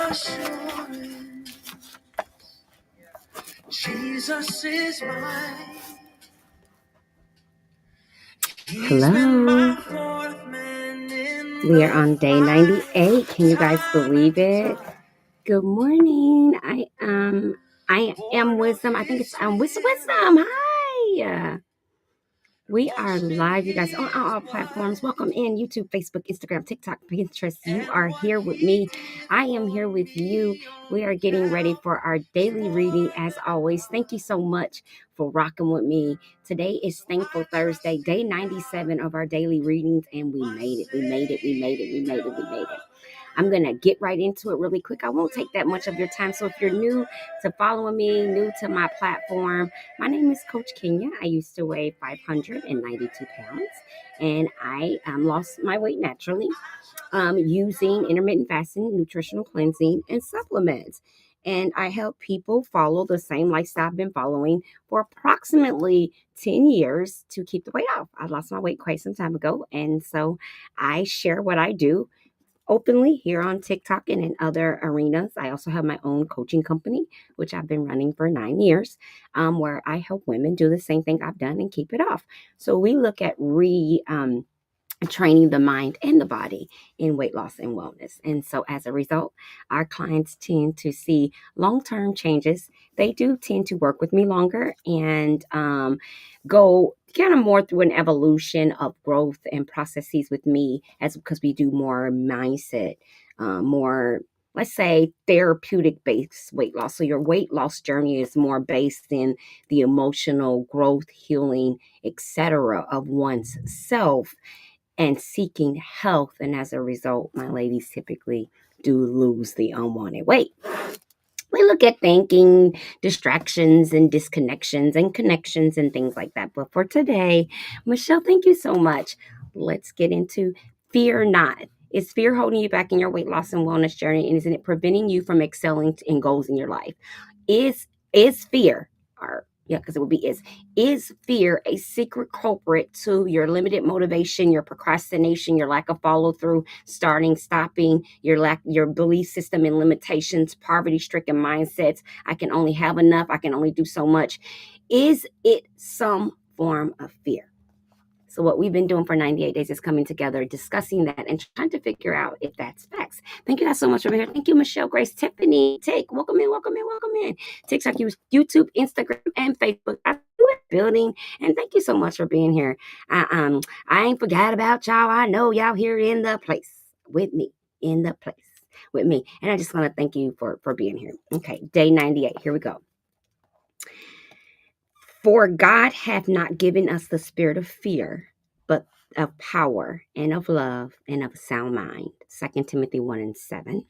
assurance, Jesus is mine. Hello. We are on day 98. Can you guys believe it? Good morning. I am Wisdom. I think it's Wisdom. Hi. We are live, you guys, on all platforms. Welcome in YouTube, Facebook, Instagram, TikTok, Pinterest. You are here with me. I am here with you. We are getting ready for our daily reading as always. Thank you so much for rocking with me. Today is Thankful Thursday, day 97 of our daily readings, and we made it. We made it. I'm going to get right into it really quick. I won't take that much of your time. So if you're new to following me, new to my platform, my name is Coach Kenya. I used to weigh 592 pounds, and I lost my weight naturally using intermittent fasting, nutritional cleansing, and supplements. And I help people follow the same lifestyle I've been following for approximately 10 years to keep the weight off. I lost my weight quite some time ago, and so I share what I do openly here on TikTok and in other arenas. I also have my own coaching company, which I've been running for 9 years, where I help women do the same thing I've done and keep it off. So we look at training the mind and the body in weight loss and wellness. And so as a result, our clients tend to see long-term changes. They do tend to work with me longer and go kind of more through an evolution of growth and processes with me because we do more mindset, more, let's say, therapeutic-based weight loss. So your weight loss journey is more based in the emotional growth, healing, etc. of one's self and seeking health. And as a result, my ladies typically do lose the unwanted weight. We look at thinking, distractions and disconnections and connections and things like that. But for today, Michelle, thank you so much. Let's get into fear not. Is fear holding you back in your weight loss and wellness journey? And isn't it preventing you from excelling in goals in your life? Is fear, because it would be is fear a secret culprit to your limited motivation, your procrastination, your lack of follow through, starting, stopping, your belief system and limitations, poverty stricken mindsets? I can only have enough. I can only do so much. Is it some form of fear? So what we've been doing for 98 days is coming together, discussing that, and trying to figure out if that's facts. Thank you guys so much for being here. Thank you, Michelle, Grace, Tiffany, Take. Welcome in. TikTok, YouTube, Instagram, and Facebook. I do it building, and thank you so much for being here. I ain't forgot about y'all. I know y'all here in the place with me, and I just want to thank you for being here. Okay, day 98. Here we go. For God hath not given us the spirit of fear, but of power and of love and of sound mind. 2 Timothy 1:7.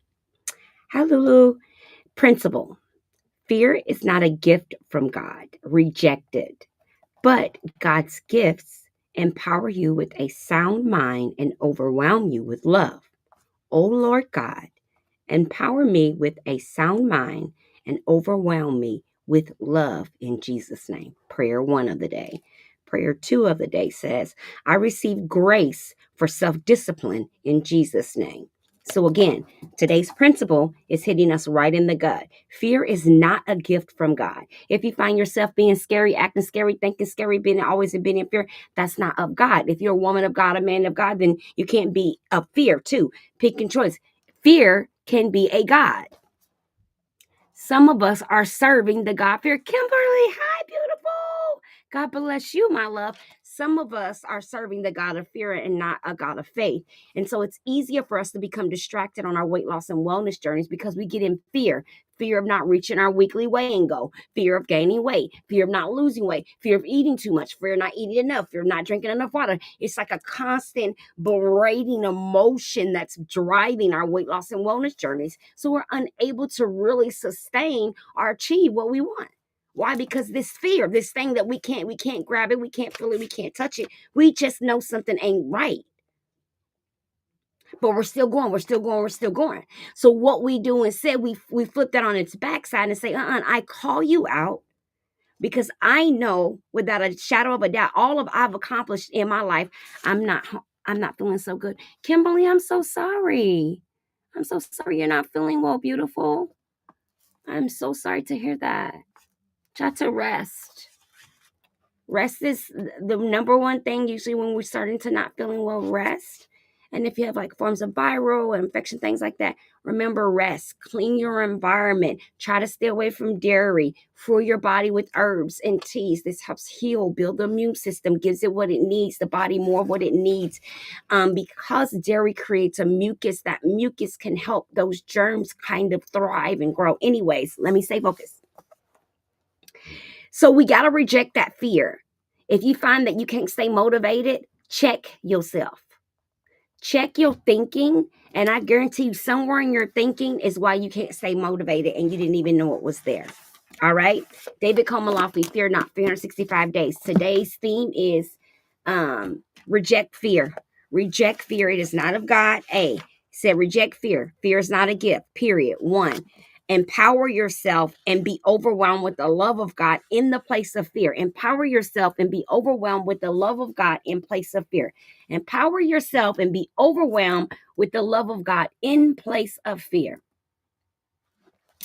Hallelujah. Principle. Fear is not a gift from God, rejected, but God's gifts empower you with a sound mind and overwhelm you with love. O Lord God, empower me with a sound mind and overwhelm me with love in Jesus' name. Prayer 1 of the day. Prayer 2 of the day says, I receive grace for self-discipline in Jesus' name. So again, today's principle is hitting us right in the gut. Fear is not a gift from God. If you find yourself being scary, acting scary, thinking scary, always been in fear, that's not of God. If you're a woman of God, a man of God, then you can't be of fear too. Pick and choice. Fear can be a God. Some of us are serving the God fear. Kimberly, hi, beautiful. God bless you, my love. Some of us are serving the God of fear and not a God of faith. And so it's easier for us to become distracted on our weight loss and wellness journeys because we get in fear. Fear of not reaching our weekly weigh-in goal, fear of gaining weight, fear of not losing weight, fear of eating too much, fear of not eating enough, fear of not drinking enough water. It's like a constant berating emotion that's driving our weight loss and wellness journeys. So we're unable to really sustain or achieve what we want. Why? Because this fear, this thing that we can't grab it, we can't feel it, we can't touch it. We just know something ain't right. But we're still going. So what we do instead, we flip that on its backside and say, I call you out because I know without a shadow of a doubt, all of I've accomplished in my life, I'm not feeling so good. Kimberly, I'm so sorry. I'm so sorry you're not feeling well, beautiful. I'm so sorry to hear that. Try to rest. Rest is the number one thing usually when we're starting to not feeling well. Rest. And if you have like forms of viral infection, things like that, remember rest. Clean your environment. Try to stay away from dairy. Fuel your body with herbs and teas. This helps heal, build the immune system, gives it what it needs, the body more of what it needs. Because dairy creates a mucus, that mucus can help those germs kind of thrive and grow. Anyways, let me stay focused. So we got to reject that fear. If you find that you can't stay motivated, check yourself. Check your thinking. And I guarantee you, somewhere in your thinking is why you can't stay motivated and you didn't even know it was there. All right. David Komalafi, Fear Not, 365 days. Today's theme is reject fear. Reject fear. It is not of God. A said reject fear. Fear is not a gift. Period. 1. Empower yourself and be overwhelmed with the love of God in the place of fear. Empower yourself and be overwhelmed with the love of God in place of fear. Empower yourself and be overwhelmed with the love of God in place of fear.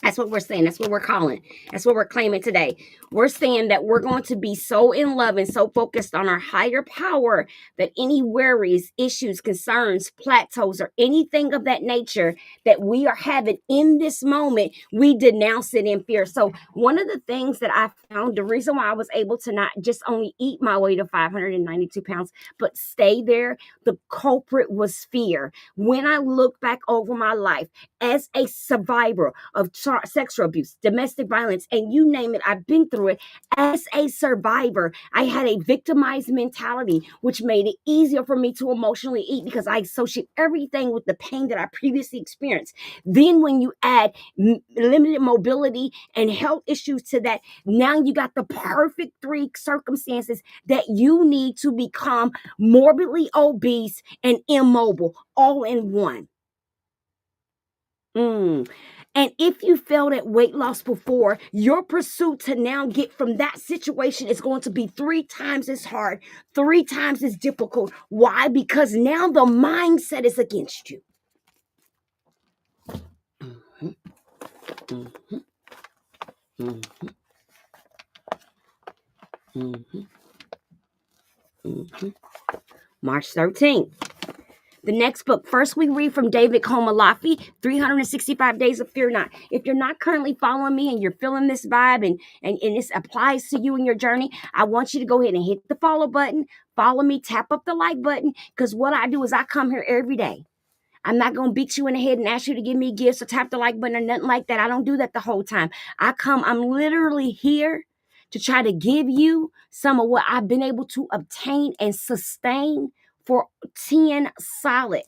That's what we're saying. That's what we're calling. That's what we're claiming today. We're saying that we're going to be so in love and so focused on our higher power that any worries, issues, concerns, plateaus, or anything of that nature that we are having in this moment, we denounce it in fear. So one of the things that I found, the reason why I was able to not just only eat my way to 592 pounds, but stay there, the culprit was fear. When I look back over my life as a survivor of sexual abuse, domestic violence, and you name it, I've been through it. As a survivor, I had a victimized mentality, which made it easier for me to emotionally eat because I associate everything with the pain that I previously experienced. Then when you add limited mobility and health issues to that, now you got the perfect 3 circumstances that you need to become morbidly obese and immobile all in one. And if you failed at weight loss before, your pursuit to now get from that situation is going to be 3 times as hard, 3 times as difficult. Why? Because now the mindset is against you. March 13th. The next book, first we read from David Komalafi, 365 Days of Fear Not. If you're not currently following me and you're feeling this vibe and this applies to you in your journey, I want you to go ahead and hit the follow button, follow me, tap up the like button, because what I do is I come here every day. I'm not going to beat you in the head and ask you to give me gifts or tap the like button or nothing like that. I don't do that the whole time. I'm literally here to try to give you some of what I've been able to obtain and sustain for 10 solid.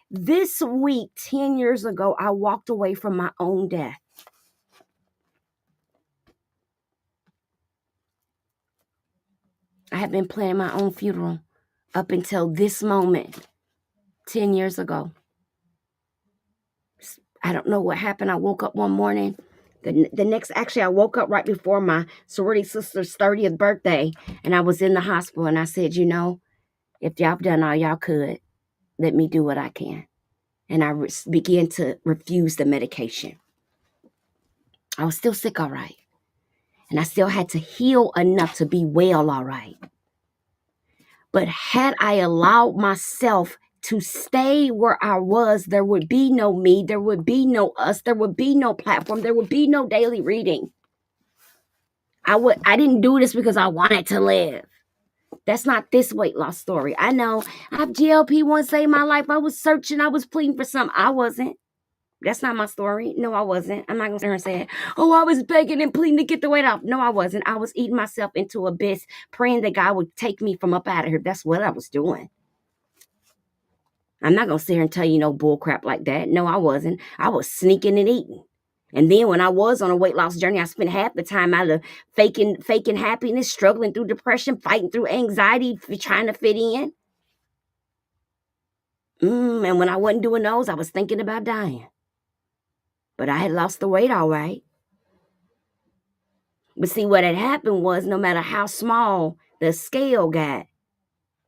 This week, 10 years ago, I walked away from my own death. I have been planning my own funeral up until this moment, 10 years ago. I don't know what happened. I woke up one morning. I woke up right before my sorority sister's 30th birthday, and I was in the hospital, and I said, if y'all done all y'all could, let me do what I can. And I began to refuse the medication. I was still sick, all right. And I still had to heal enough to be well, all right. But had I allowed myself to stay where I was, there would be no me, there would be no us, there would be no platform, there would be no daily reading. I didn't do this because I wanted to live. That's not this weight loss story. I know I've GLP-1 saved my life. I was searching, I was pleading for something. I wasn't. That's not my story. No, I wasn't. I'm not going to sit here and say, oh, I was begging and pleading to get the weight off. No, I wasn't. I was eating myself into abyss, praying that God would take me from up out of here. That's what I was doing. I'm not going to sit here and tell you no bull crap like that. No, I wasn't. I was sneaking and eating. And then when I was on a weight loss journey, I spent half the time out of faking happiness, struggling through depression, fighting through anxiety, trying to fit in. And when I wasn't doing those, I was thinking about dying. But I had lost the weight all right. But see, what had happened was no matter how small the scale got,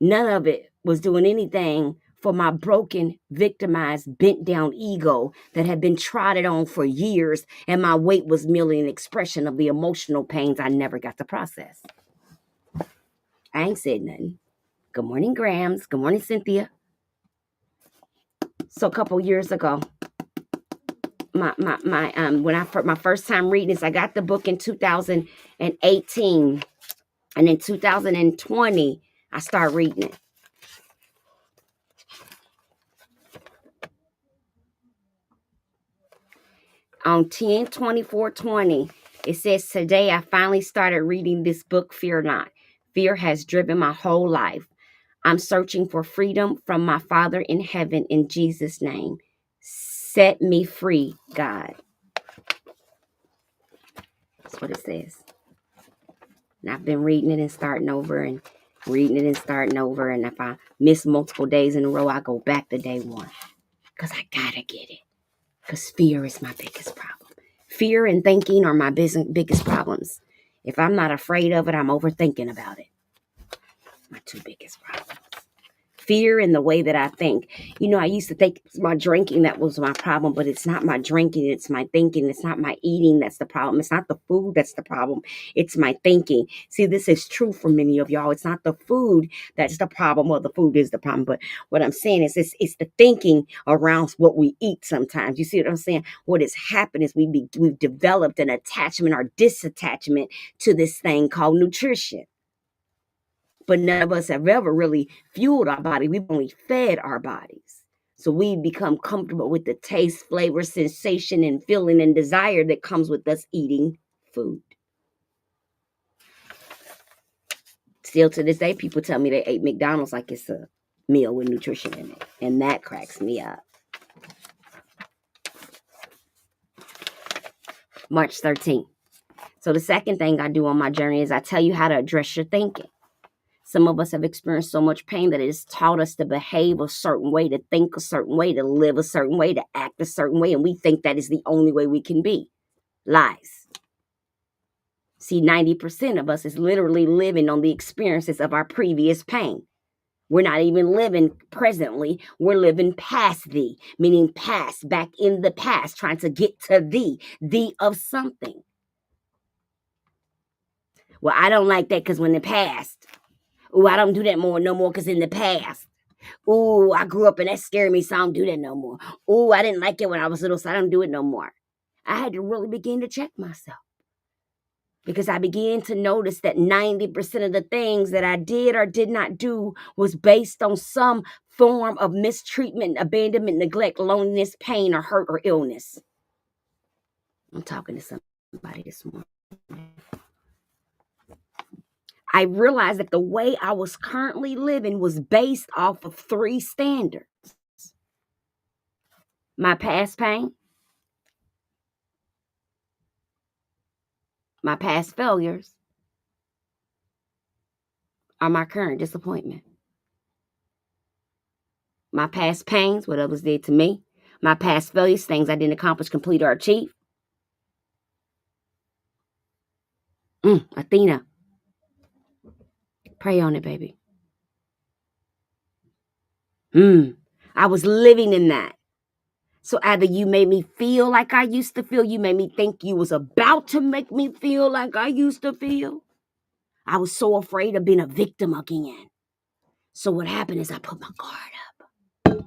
none of it was doing anything for my broken, victimized, bent down ego that had been trodden on for years, and my weight was merely an expression of the emotional pains I never got to process. I ain't said nothing. Good morning, Grams. Good morning, Cynthia. So a couple years ago, my first time reading this, I got the book in 2018, and in 2020, I started reading it. On 10/24/20, it says, today I finally started reading this book, Fear Not. Fear has driven my whole life. I'm searching for freedom from my Father in heaven in Jesus' name. Set me free, God. That's what it says. And I've been reading it and starting over and reading it and starting over. And if I miss multiple days in a row, I go back to day one. Because I gotta get it. Because fear is my biggest problem. Fear and thinking are my biggest problems. If I'm not afraid of it, I'm overthinking about it. My two biggest problems. Fear in the way that I think. You know, I used to think it's my drinking that was my problem, but it's not my drinking. It's my thinking. It's not my eating that's the problem. It's not the food that's the problem. It's my thinking. See, this is true for many of y'all. It's not the food that's the problem. Well, the food is the problem. But what I'm saying is it's the thinking around what we eat sometimes. You see what I'm saying? What has happened is we've developed an attachment or disattachment to this thing called nutrition. But none of us have ever really fueled our body. We've only fed our bodies. So we become comfortable with the taste, flavor, sensation, and feeling and desire that comes with us eating food. Still to this day, people tell me they ate McDonald's like it's a meal with nutrition in it. And that cracks me up. March 13th. So the second thing I do on my journey is I tell you how to address your thinking. Some of us have experienced so much pain that it has taught us to behave a certain way, to think a certain way, to live a certain way, to act a certain way. And we think that is the only way we can be. Lies. See, 90% of us is literally living on the experiences of our previous pain. We're not even living presently. We're living past thee, meaning past, back in the past, trying to get to thee of something. Well, I don't like that because when the past, I don't do that no more because in the past. I grew up and that scared me, so I don't do that no more. I didn't like it when I was little, so I don't do it no more. I had to really begin to check myself because I began to notice that 90% of the things that I did or did not do was based on some form of mistreatment, abandonment, neglect, loneliness, pain, or hurt or illness. I'm talking to somebody this morning. I realized that the way I was currently living was based off of three standards. My past pain, my past failures, or my current disappointment. My past pains, what others did to me. My past failures, things I didn't accomplish, complete, or achieve. Athena, pray on it, baby. I was living in that. So either you made me feel like I used to feel, you made me think you was about to make me feel like I used to feel. I was so afraid of being a victim again. So what happened is I put my guard up.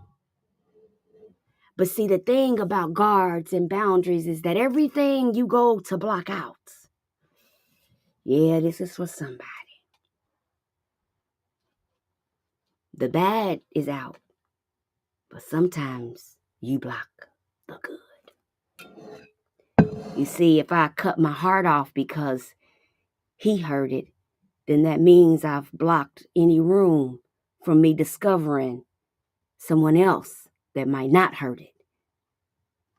But see, the thing about guards and boundaries is that everything you go to block out. Yeah, this is for somebody. The bad is out. But sometimes you block the good. You see, if I cut my heart off because he hurt it, then that means I've blocked any room for me discovering someone else that might not hurt it.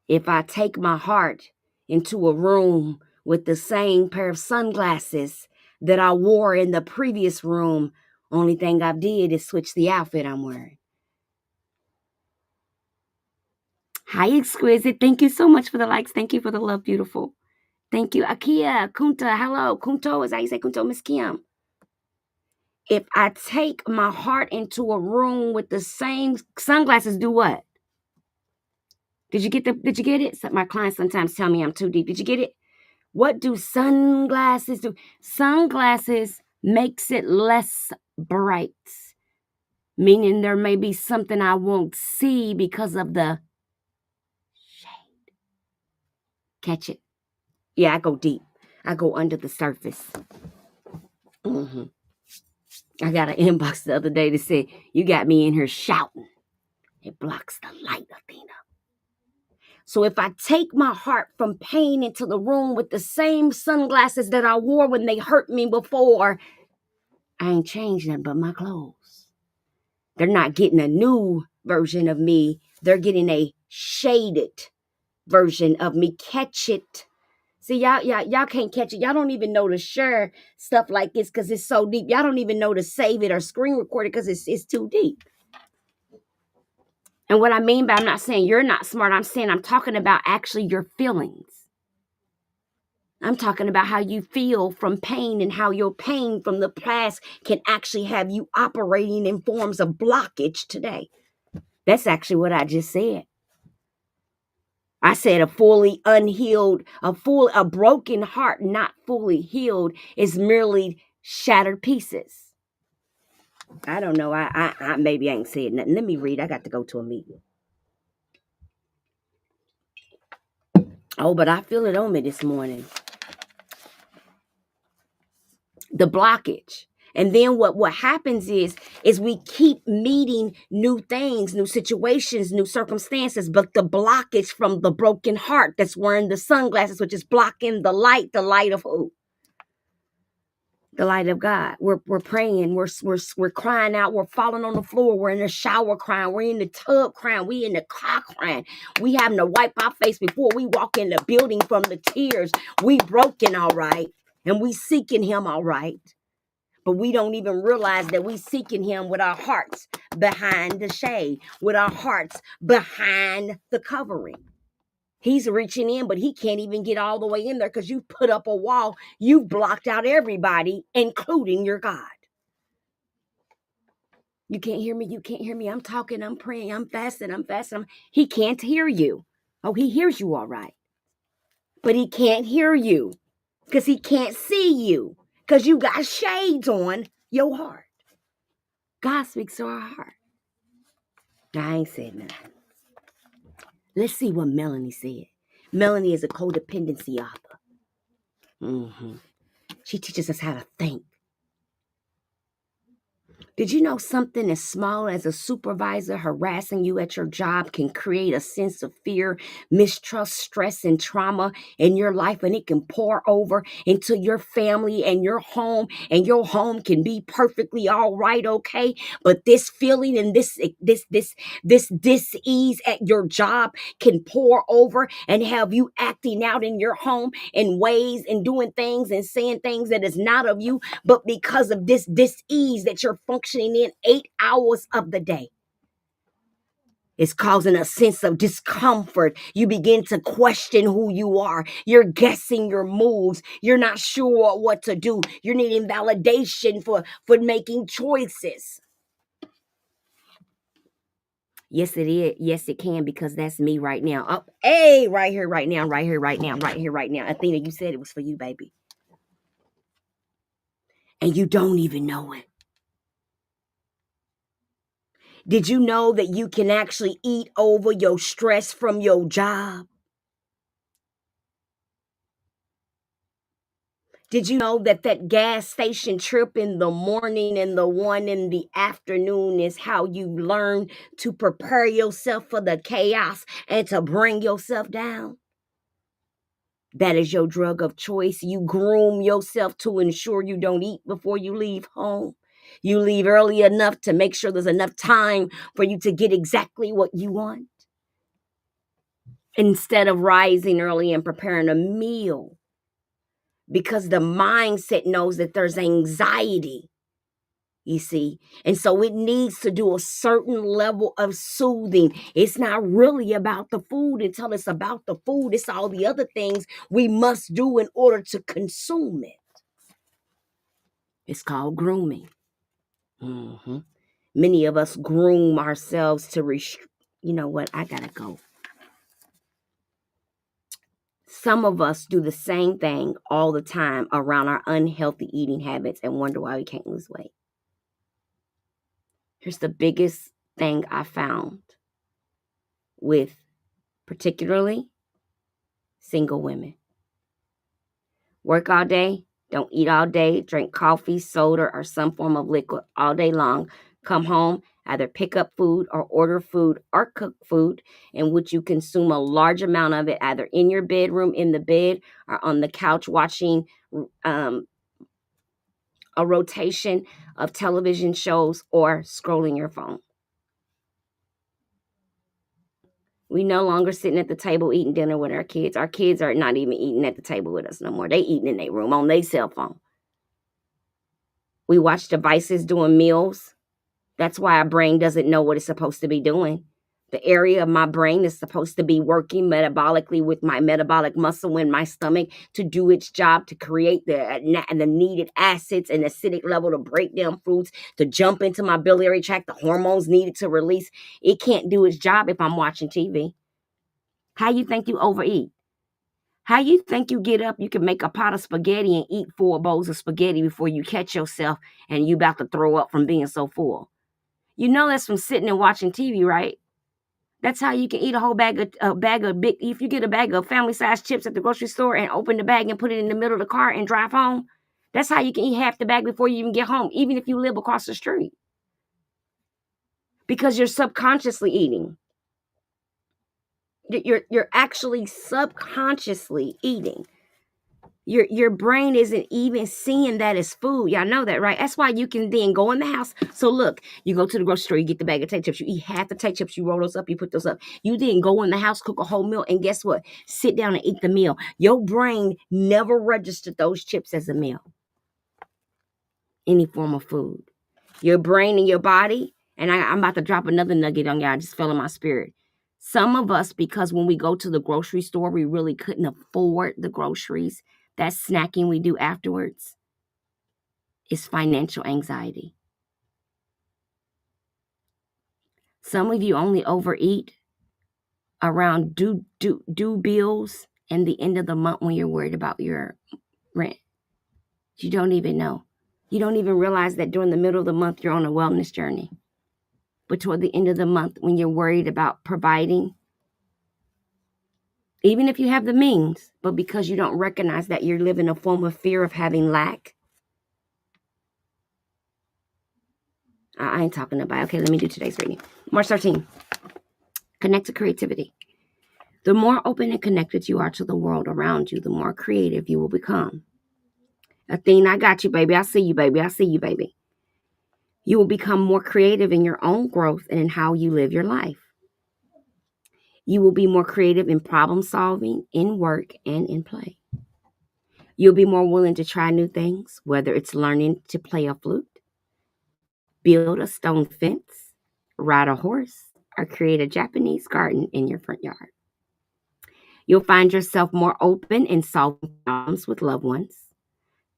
If I take my heart into a room with the same pair of sunglasses that I wore in the previous room, only thing I've did is switch the outfit I'm wearing. Hi, Exquisite. Thank you so much for the likes. Thank you for the love, beautiful. Thank you. Akia, Kunta, hello. Kunto is how you say Kunto, Miss Kim. If I take my heart into a room with the same sunglasses, do what? Did you get it? So my clients sometimes tell me I'm too deep. Did you get it? What do sunglasses do? Sunglasses makes it less bright, meaning there may be something I won't see because of the shade. Catch it? Yeah, I go deep. I go under the surface. I got an inbox the other day that said, "You got me in here shouting. It blocks the light, Athena." So if I take my heart from pain into the room with the same sunglasses that I wore when they hurt me before, I ain't changed nothing but my clothes. They're not getting a new version of me. They're getting a shaded version of me. Catch it. See, y'all can't catch it. Y'all don't even know to share stuff like this because it's so deep. Y'all don't even know to save it or screen record it because it's too deep. And what I mean by, I'm not saying you're not smart. I'm saying I'm talking about actually your feelings. I'm talking about how you feel from pain and how your pain from the past can actually have you operating in forms of blockage today. That's actually what I just said. I said a fully unhealed, a broken heart not fully healed is merely shattered pieces. I don't know. I maybe I ain't said nothing. Let me read. I got to go to a meeting. Oh, but I feel it on me this morning. The blockage. And then what happens is we keep meeting new things, new situations, new circumstances, but the blockage from the broken heart that's wearing the sunglasses, which is blocking the light of who? The light of God. We're praying, we're crying out, we're falling on the floor, we're in the shower crying, we're in the tub crying, we in the car crying. We having to wipe our face before we walk in the building from the tears. We broken, all right, and we seeking him, all right. But we don't even realize that we seeking him with our hearts behind the shade, with our hearts behind the covering. He's reaching in, but he can't even get all the way in there because you put up a wall. You've blocked out everybody, including your God. You can't hear me. You can't hear me. I'm talking. I'm praying. I'm fasting. He can't hear you. Oh, he hears you all right. But he can't hear you because he can't see you because you got shades on your heart. God speaks to our heart. Now, I ain't said nothing. Let's see what Melanie said. Melanie is a codependency author. She teaches us how to think. Did you know something as small as a supervisor harassing you at your job can create a sense of fear, mistrust, stress, and trauma in your life, and it can pour over into your family and your home can be perfectly all right, okay? But this feeling and this dis-ease at your job can pour over and have you acting out in your home in ways and doing things and saying things that is not of you, but because of this dis-ease that you're functioning in 8 hours of the day. It's causing a sense of discomfort. You begin to question who you are. You're guessing your moves. You're not sure what to do. You're needing validation for making choices. Yes, it is. Yes, it can, because that's me right now. Oh, hey, right here, right now, right here, right now, right here, right now. Athena, you said it was for you, baby. And you don't even know it. Did you know that you can actually eat over your stress from your job? Did you know that gas station trip in the morning and the one in the afternoon is how you learn to prepare yourself for the chaos and to bring yourself down? That is your drug of choice. You groom yourself to ensure you don't eat before you leave home. You leave early enough to make sure there's enough time for you to get exactly what you want, instead of rising early and preparing a meal, because the mindset knows that there's anxiety, you see. And so it needs to do a certain level of soothing. It's not really about the food until it's about the food. It's all the other things we must do in order to consume it. It's called grooming. Mm-hmm. Many of us groom ourselves to you know what? I gotta go. Some of us do the same thing all the time around our unhealthy eating habits and wonder why we can't lose weight. Here's the biggest thing I found with particularly single women. Work all day, don't eat all day, drink coffee, soda, or some form of liquid all day long. Come home, either pick up food or order food or cook food in which you consume a large amount of it, either in your bedroom, in the bed, or on the couch watching um, a rotation of television shows or scrolling your phone. We no longer sitting at the table eating dinner with our kids. Our kids are not even eating at the table with us no more. They eating in their room on their cell phone. We watch devices doing meals. That's why our brain doesn't know what it's supposed to be doing. The area of my brain is supposed to be working metabolically with my metabolic muscle in my stomach to do its job to create the needed acids and acidic level to break down foods, to jump into my biliary tract, the hormones needed to release. It can't do its job if I'm watching TV. How you think you overeat? How you think you get up, you can make a pot of spaghetti and eat 4 bowls of spaghetti before you catch yourself and you about to throw up from being so full? You know that's from sitting and watching TV, right? That's how you can eat if you get a bag of family size chips at the grocery store and open the bag and put it in the middle of the car and drive home. That's how you can eat half the bag before you even get home, even if you live across the street. Because you're subconsciously eating. You're actually subconsciously eating. Your brain isn't even seeing that as food. Y'all know that, right? That's why you can then go in the house. So look, you go to the grocery store, you get the bag of tape chips, you eat half the tape chips, you roll those up, you put those up. You then go in the house, cook a whole meal, and guess what? Sit down and eat the meal. Your brain never registered those chips as a meal, any form of food. Your brain and your body, and I'm about to drop another nugget on y'all. I just fell in my spirit. Some of us, because when we go to the grocery store, we really couldn't afford the groceries. That snacking we do afterwards is financial anxiety. Some of you only overeat around due bills and the end of the month when you're worried about your rent. You don't even know. You don't even realize that during the middle of the month you're on a wellness journey. But toward the end of the month when you're worried about providing, even if you have the means, but because you don't recognize that you're living a form of fear of having lack. I ain't talking about, okay, let me do today's reading. March 13th, connect to creativity. The more open and connected you are to the world around you, the more creative you will become. Athene, I got you, baby. I see you, baby. I see you, baby. You will become more creative in your own growth and in how you live your life. You will be more creative in problem solving, in work, and in play. You'll be more willing to try new things, whether it's learning to play a flute, build a stone fence, ride a horse, or create a Japanese garden in your front yard. You'll find yourself more open in solving problems with loved ones,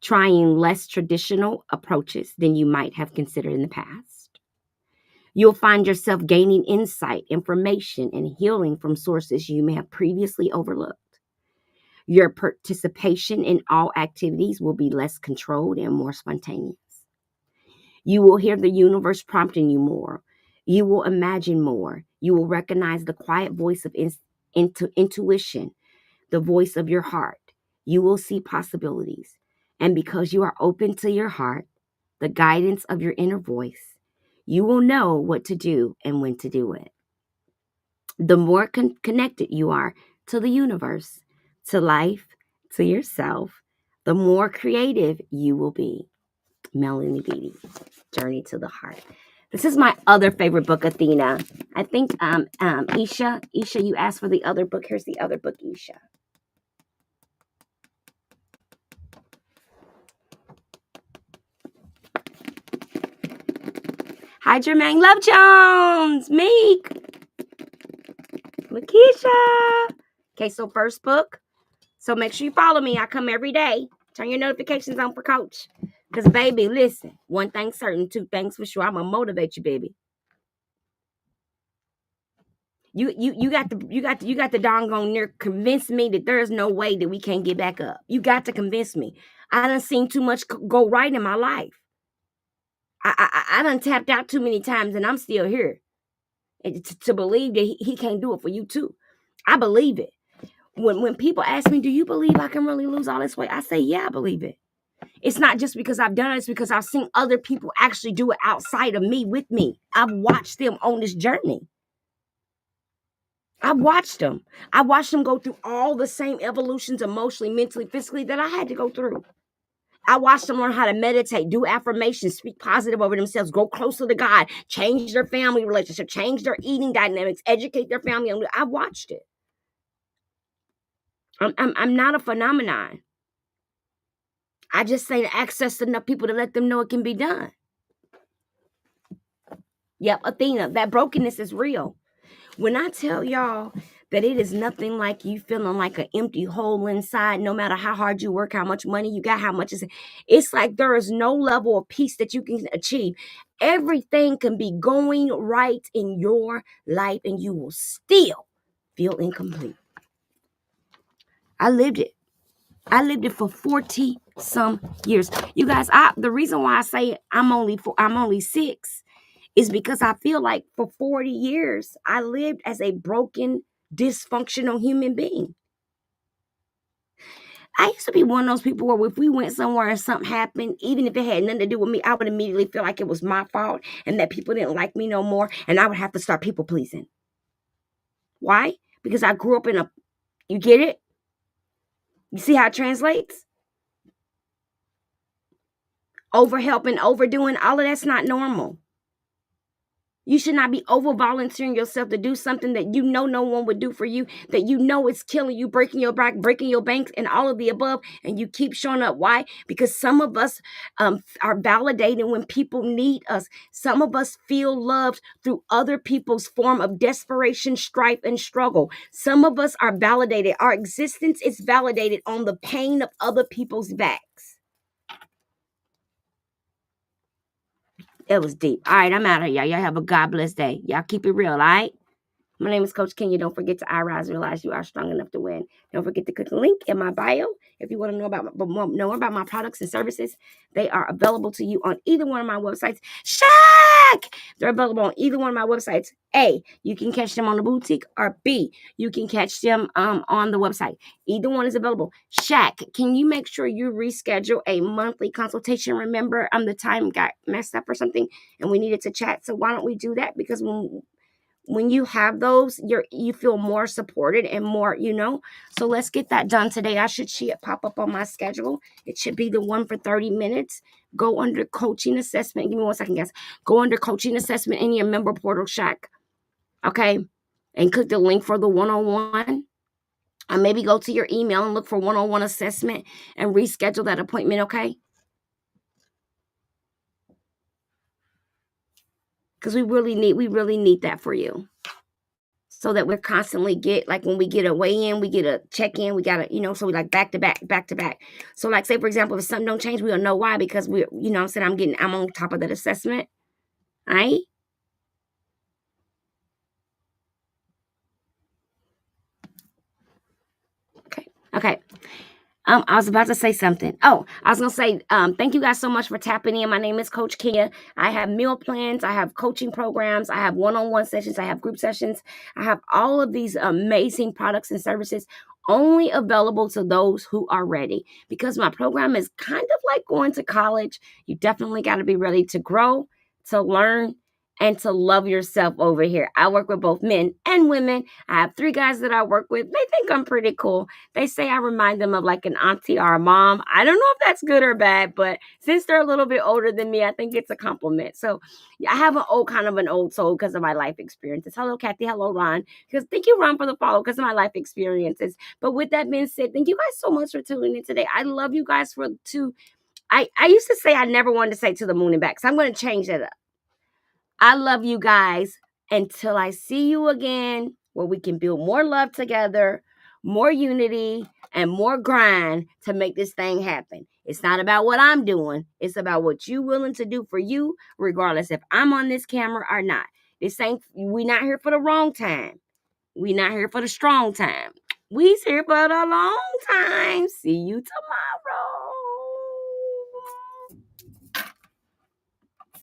trying less traditional approaches than you might have considered in the past. You'll find yourself gaining insight, information, and healing from sources you may have previously overlooked. Your participation in all activities will be less controlled and more spontaneous. You will hear the universe prompting you more. You will imagine more. You will recognize the quiet voice of intuition, the voice of your heart. You will see possibilities. And because you are open to your heart, the guidance of your inner voice, you will know what to do and when to do it. The more connected you are to the universe, to life, to yourself, the more creative you will be. Melanie Beattie, Journey to the Heart. This is my other favorite book, Athena. I think Isha, you asked for the other book. Here's the other book, Isha. Hi, Jermaine Love Jones, Meek, Lakeisha. Okay, so first book. So make sure you follow me. I come every day. Turn your notifications on for Coach. Because, baby, listen, one thing certain, two things for sure. I'm going to motivate you, baby. You got the doggone near convince me that there is no way that we can't get back up. You got to convince me. I done seen too much go right in my life. I done tapped out too many times and I'm still here. And to believe that he can't do it for you too. I believe it. When people ask me, do you believe I can really lose all this weight? I say, yeah, I believe it. It's not just because I've done it. It's because I've seen other people actually do it outside of me with me. I've watched them on this journey. I watched them. I watched them go through all the same evolutions emotionally, mentally, physically that I had to go through. I watched them learn how to meditate, do affirmations, speak positive over themselves, go closer to God, change their family relationship, change their eating dynamics, educate their family. I watched it. I'm not a phenomenon. I just say to access enough people to let them know it can be done. Yep, Athena, that brokenness is real. When I tell y'all that it is nothing like you feeling like an empty hole inside, no matter how hard you work, how much money you got, how much it's like there is no level of peace that you can achieve. Everything can be going right in your life and you will still feel incomplete. I lived it. I lived it for 40 some years. You guys, the reason why I say I'm only 6 is because I feel like for 40 years, I lived as a broken, dysfunctional human being. I used to be one of those people where if we went somewhere and something happened, even if it had nothing to do with me, I would immediately feel like it was my fault and that people didn't like me no more. And I would have to start people pleasing. Why? Because I grew up you get it? You see how it translates? Over helping, overdoing, all of that's not normal. You should not be over volunteering yourself to do something that you know no one would do for you, that you know is killing you, breaking your back, breaking your banks, and all of the above. And you keep showing up. Why? Because some of us are validated when people need us. Some of us feel loved through other people's form of desperation, strife, and struggle. Some of us are validated. Our existence is validated on the pain of other people's backs. It was deep. All right, I'm out of here. Y'all have a God bless day. Y'all keep it real, all right? My name is Coach Kenya. Don't forget to I.R.I.S.E. Realize you are strong enough to win. Don't forget to click the link in my bio if you want to know about my products and services. They are available to you on either one of my websites. They're available on either one of my websites. A, you can catch them on the boutique, or B, you can catch them on the website. Either one is available. Can you make sure you reschedule a monthly consultation? Remember, the time got messed up or something, and we needed to chat. So why don't we do that? Because when you have those, you feel more supported and more, So let's get that done today. I should see it pop up on my schedule. It should be the one for 30 minutes. Go under coaching assessment. Give me 1 second, guys. Go under coaching assessment in your member portal, Shaq. Okay? And click the link for the one-on-one. Or maybe go to your email and look for one-on-one assessment and reschedule that appointment, okay? Because we really need that for you. So that we're constantly when we get a weigh-in, we get a check-in, we got to, so we like back to back. So like, say, for example, if something don't change, we'll know why, because I'm on top of that assessment. All right? Okay. I was about to say something. Oh, I was going to say, thank you guys so much for tapping in. My name is Coach Kenya. I have meal plans. I have coaching programs. I have one-on-one sessions. I have group sessions. I have all of these amazing products and services only available to those who are ready, because my program is kind of like going to college. You definitely got to be ready to grow, to learn, and to love yourself over here. I work with both men and women. I have 3 guys that I work with. They think I'm pretty cool. They say I remind them of like an auntie or a mom. I don't know if that's good or bad, but since they're a little bit older than me, I think it's a compliment. So I have an old soul because of my life experiences. Hello, Kathy. Hello, Ron. Because thank you, Ron, for the follow because of my life experiences. But with that being said, thank you guys so much for tuning in today. I love you guys I used to say I never wanted to say to the moon and back, so I'm going to change that up. I love you guys until I see you again, where we can build more love together, more unity, and more grind to make this thing happen. It's not about what I'm doing. It's about what you willing to do for you, regardless if I'm on this camera or not. We not here for the wrong time. We not here for the strong time. We's here for the long time. See you tomorrow.